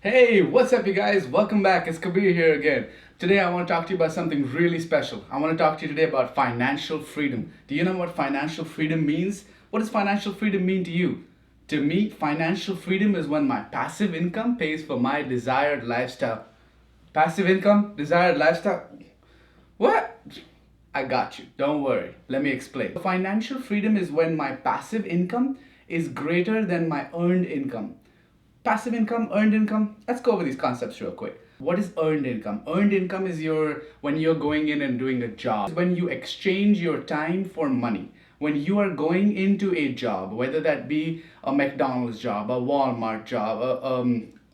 Hey, what's up, you guys? Welcome back. It's Kabir here again. Today, I want to talk to you about something really special. I want to talk to you today about financial freedom. Do you know what financial freedom means? What does financial freedom mean to you? To me, financial freedom is when my passive income pays for my desired lifestyle. Passive income, desired lifestyle? What? I got you. Don't worry. Let me explain. Financial freedom is when my passive income is greater than my earned income. Passive income, earned income. Let's go over these concepts real quick. What is earned income? Earned income is when you're going in and doing a job. When you exchange your time for money. When you are going into a job, whether that be a McDonald's job, a Walmart job,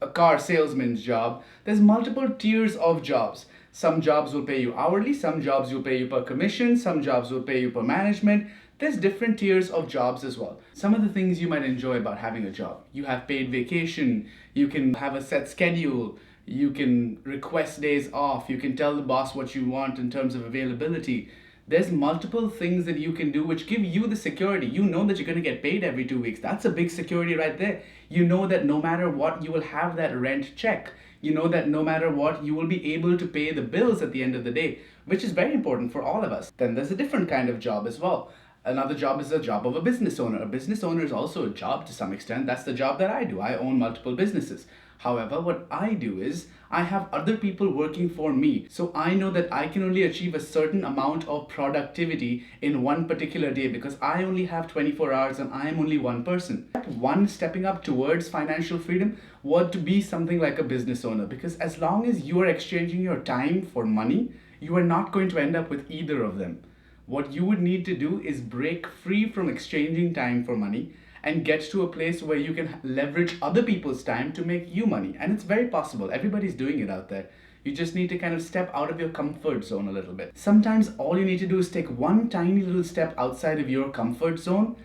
a car salesman's job, there's multiple tiers of jobs. Some jobs will pay you hourly, some jobs will pay you per commission, some jobs will pay you per management. There's different tiers of jobs as well. Some of the things you might enjoy about having a job: you have paid vacation, you can have a set schedule, you can request days off, you can tell the boss what you want in terms of availability. There's multiple things that you can do which give you the security. You know that you're going to get paid every 2 weeks. That's a big security right there. You know that no matter what, you will have that rent check. You know that no matter what, you will be able to pay the bills at the end of the day, which is very important for all of us. Then there's a different kind of job as well. Another job is the job of a business owner. A business owner is also a job to some extent. That's the job that I do. I own multiple businesses. However, what I do is I have other people working for me. So I know that I can only achieve a certain amount of productivity in one particular day because I only have 24 hours and I am only one person. One stepping up towards financial freedom would be something like a business owner, because as long as you are exchanging your time for money, you are not going to end up with either of them. What you would need to do is break free from exchanging time for money and get to a place where you can leverage other people's time to make you money. And it's very possible. Everybody's doing it out there. You just need to kind of step out of your comfort zone a little bit. Sometimes all you need to do is take one tiny little step outside of your comfort zone,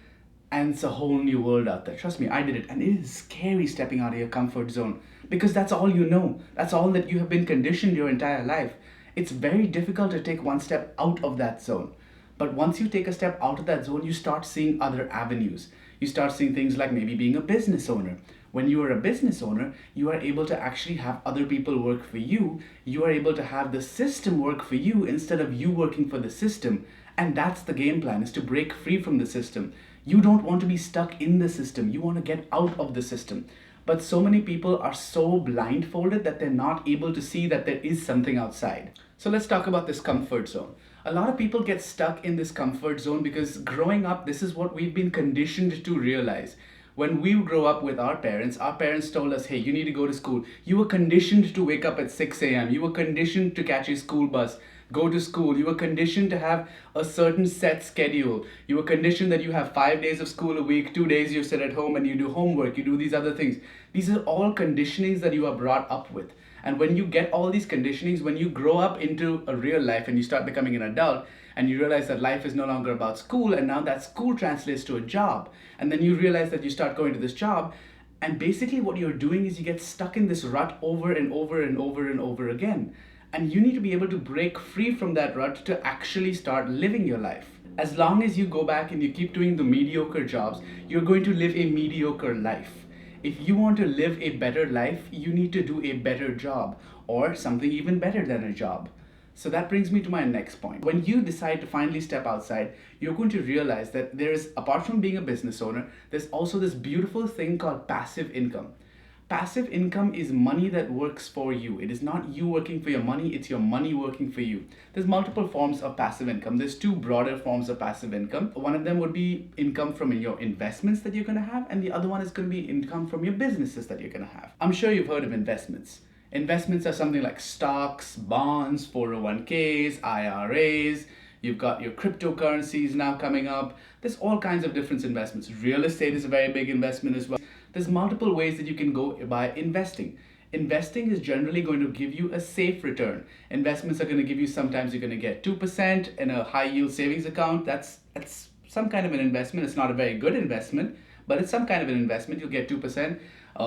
and it's a whole new world out there. Trust me, I did it, and it is scary stepping out of your comfort zone because that's all you know. That's all that you have been conditioned your entire life. It's very difficult to take one step out of that zone. But once you take a step out of that zone, you start seeing other avenues. You start seeing things like maybe being a business owner. When you are a business owner, you are able to actually have other people work for you. You are able to have the system work for you instead of you working for the system. And that's the game plan, is to break free from the system. You don't want to be stuck in the system. You want to get out of the system. But so many people are so blindfolded that they're not able to see that there is something outside. So let's talk about this comfort zone. A lot of people get stuck in this comfort zone because growing up, this is what we've been conditioned to realize. When we grow up with our parents told us, hey, you need to go to school. You were conditioned to wake up at 6 a.m. You were conditioned to catch a school bus, go to school. You were conditioned to have a certain set schedule. You were conditioned that you have 5 days of school a week, 2 days you sit at home and you do homework, you do these other things. These are all conditionings that you are brought up with. And when you get all these conditionings, when you grow up into a real life and you start becoming an adult and you realize that life is no longer about school, and now that school translates to a job, and then you realize that you start going to this job, and basically what you're doing is you get stuck in this rut over and over and over and over again. And you need to be able to break free from that rut to actually start living your life. As long as you go back and you keep doing the mediocre jobs, you're going to live a mediocre life. If you want to live a better life, you need to do a better job, or something even better than a job. So that brings me to my next point. When you decide to finally step outside, you're going to realize that apart from being a business owner, there's also this beautiful thing called passive income. Passive income is money that works for you. It is not you working for your money, it's your money working for you. There's multiple forms of passive income. There's two broader forms of passive income. One of them would be income from your investments that you're going to have, and the other one is going to be income from your businesses that you're going to have. I'm sure you've heard of investments. Investments are something like stocks, bonds, 401ks, IRAs. You've got your cryptocurrencies now coming up. There's all kinds of different investments. Real estate is a very big investment as well. There's multiple ways that you can go by investing. Investing is generally going to give you a safe return. Investments are going to give you, sometimes you're going to get 2% in a high yield savings account. That's some kind of an investment. It's not a very good investment, but it's some kind of an investment. You'll get 2%.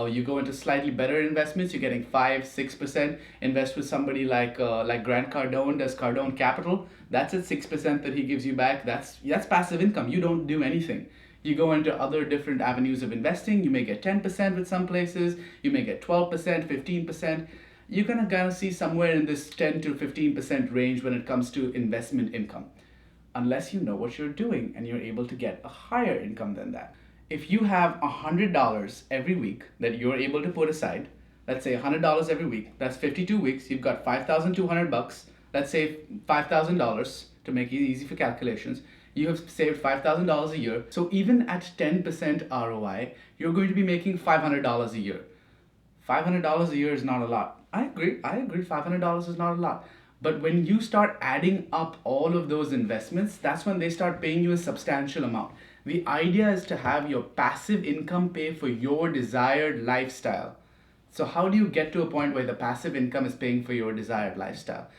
You go into slightly better investments, you're getting 5-6%. Invest with somebody like Grant Cardone does Cardone Capital. That's at 6% that he gives you back. That's passive income. You don't do anything. You go into other different avenues of investing, you may get 10% with some places, you may get 12%, 15%. You're gonna kind of see somewhere in this 10 to 15% range when it comes to investment income, unless you know what you're doing and you're able to get a higher income than that. If you have $100 every week that you're able to put aside, let's say $100 every week, that's 52 weeks, you've got 5,200 bucks, let's say $5,000 to make it easy for calculations. You have saved $5,000 a year. So even at 10% ROI, you're going to be making $500 a year. $500 a year is not a lot. I agree, $500 is not a lot. But when you start adding up all of those investments, that's when they start paying you a substantial amount. The idea is to have your passive income pay for your desired lifestyle. So how do you get to a point where the passive income is paying for your desired lifestyle?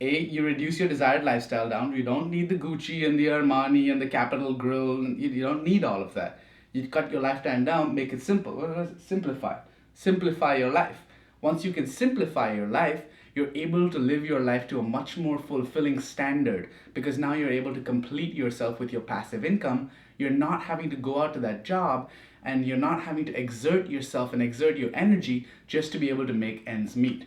You reduce your desired lifestyle down. You don't need the Gucci and the Armani and the Capital Grill. You don't need all of that. You cut your lifetime down, make it simple. Simplify. Simplify your life. Once you can simplify your life, you're able to live your life to a much more fulfilling standard, because now you're able to complete yourself with your passive income. You're not having to go out to that job, and you're not having to exert yourself and exert your energy just to be able to make ends meet.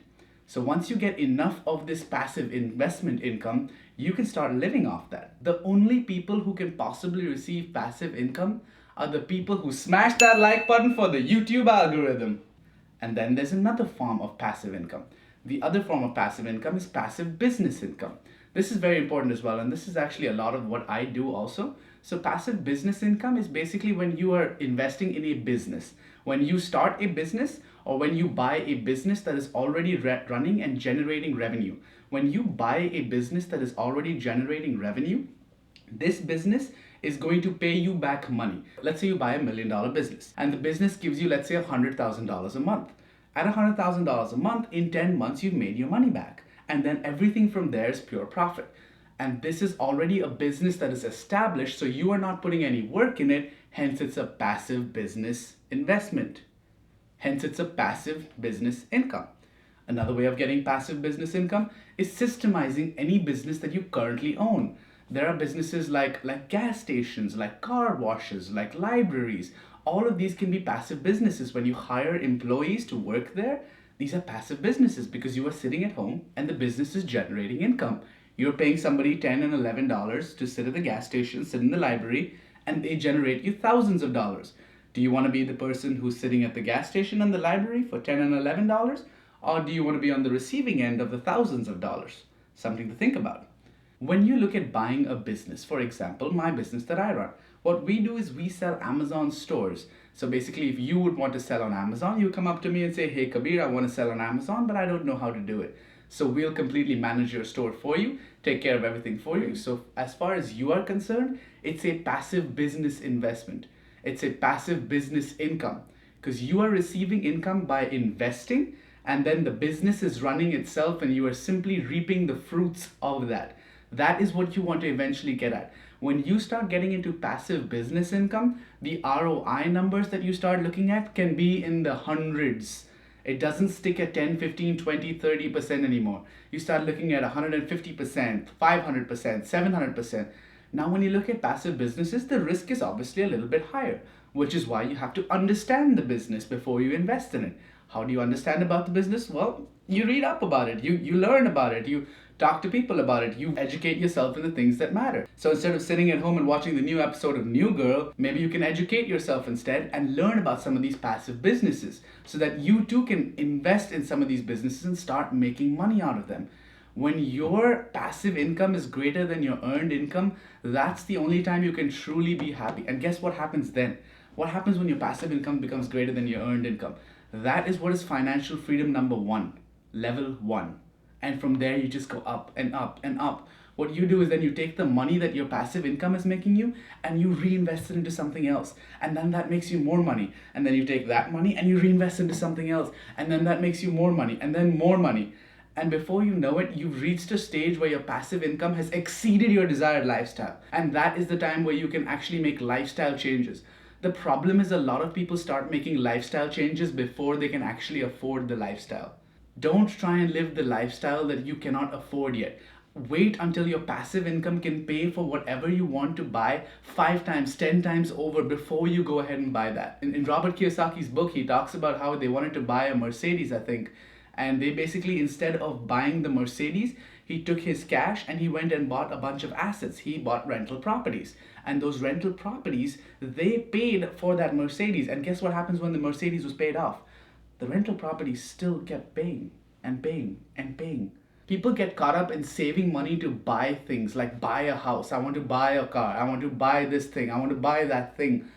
So once you get enough of this passive investment income, you can start living off that. The only people who can possibly receive passive income are the people who smash that like button for the YouTube algorithm. And then there's another form of passive income. The other form of passive income is passive business income. This is very important as well, and this is actually a lot of what I do also. So passive business income is basically when you are investing in a business. When you start a business, or when you buy a business that is already running and generating revenue. When you buy a business that is already generating revenue, this business is going to pay you back money. Let's say you buy $1 million business, and the business gives you, let's say, $100,000 a month. At $100,000 a month, in 10 months, you've made your money back. And then everything from there is pure profit. And this is already a business that is established, so you are not putting any work in it, hence it's a passive business investment. Hence it's a passive business income. Another way of getting passive business income is systemizing any business that you currently own. There are businesses like gas stations, like car washes, like libraries. All of these can be passive businesses. When you hire employees to work there, these are passive businesses because you are sitting at home and the business is generating income. You're paying somebody $10 and $11 to sit at the gas station, sit in the library, and they generate you thousands of dollars. Do you want to be the person who's sitting at the gas station and the library for $10 and $11? Or do you want to be on the receiving end of the thousands of dollars? Something to think about. When you look at buying a business, for example, my business that I run, what we do is we sell Amazon stores. So basically, if you would want to sell on Amazon, you come up to me and say, hey, Kabir, I want to sell on Amazon, but I don't know how to do it. So we'll completely manage your store for you, take care of everything for you. So as far as you are concerned, it's a passive business investment. It's a passive business income because you are receiving income by investing, and then the business is running itself and you are simply reaping the fruits of that. That is what you want to eventually get at. When you start getting into passive business income, the ROI numbers that you start looking at can be in the hundreds. It doesn't stick at 10, 15, 20, 30% anymore. You start looking at 150%, 500%, 700%. Now, when you look at passive businesses, the risk is obviously a little bit higher, which is why you have to understand the business before you invest in it. How do you understand about the business? Well, you read up about it, you learn about it, you talk to people about it, you educate yourself in the things that matter. So instead of sitting at home and watching the new episode of New Girl, maybe you can educate yourself instead and learn about some of these passive businesses so that you too can invest in some of these businesses and start making money out of them. When your passive income is greater than your earned income, that's the only time you can truly be happy. And guess what happens then? What happens when your passive income becomes greater than your earned income? That is what is financial freedom number 1, level 1. And from there, you just go up and up and up. What you do is then you take the money that your passive income is making you and you reinvest it into something else. And then that makes you more money. And then you take that money and you reinvest into something else. And then that makes you more money and then more money. And before you know it, you've reached a stage where your passive income has exceeded your desired lifestyle. And that is the time where you can actually make lifestyle changes. The problem is a lot of people start making lifestyle changes before they can actually afford the lifestyle. Don't try and live the lifestyle that you cannot afford yet. wait until your passive income can pay for whatever you want to buy 5 times, 10 times over before you go ahead and buy that. In Robert Kiyosaki's book, he talks about how they wanted to buy a Mercedes, I think. And they basically, instead of buying the Mercedes, he took his cash and he went and bought a bunch of assets. He bought rental properties. And those rental properties, they paid for that Mercedes. And guess what happens when the Mercedes was paid off? The rental properties still kept paying and paying and paying. People get caught up in saving money to buy things, like buy a house. I want to buy a car. I want to buy this thing. I want to buy that thing.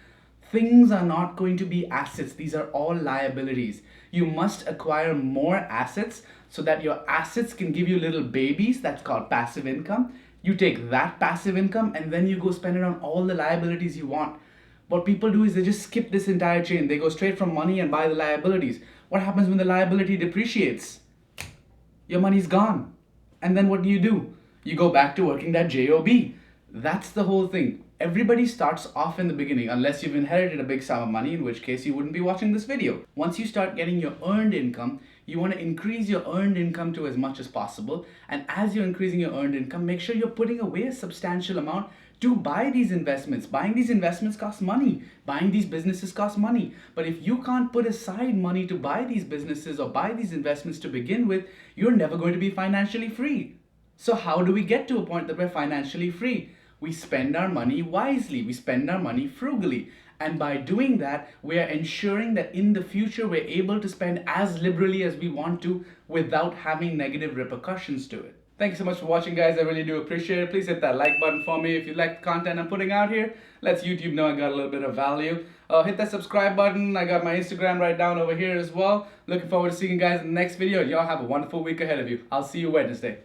Things are not going to be assets. These are all liabilities. You must acquire more assets so that your assets can give you little babies. That's called passive income. You take that passive income and then you go spend it on all the liabilities you want. What people do is they just skip this entire chain. They go straight from money and buy the liabilities. What happens when the liability depreciates? Your money's gone. And then what do? You go back to working that job. That's the whole thing. Everybody starts off in the beginning, unless you've inherited a big sum of money, in which case you wouldn't be watching this video. Once you start getting your earned income, you want to increase your earned income to as much as possible. And as you're increasing your earned income, make sure you're putting away a substantial amount to buy these investments. Buying these investments costs money. Buying these businesses costs money. But if you can't put aside money to buy these businesses or buy these investments to begin with, you're never going to be financially free. So how do we get to a point that we're financially free? We spend our money wisely. We spend our money frugally. And by doing that, we are ensuring that in the future, we're able to spend as liberally as we want to without having negative repercussions to it. Thank you so much for watching, guys. I really do appreciate it. Please hit that like button for me if you like the content I'm putting out here. Lets YouTube know I got a little bit of value. Hit that subscribe button. I got my Instagram right down over here as well. Looking forward to seeing you guys in the next video. Y'all have a wonderful week ahead of you. I'll see you Wednesday.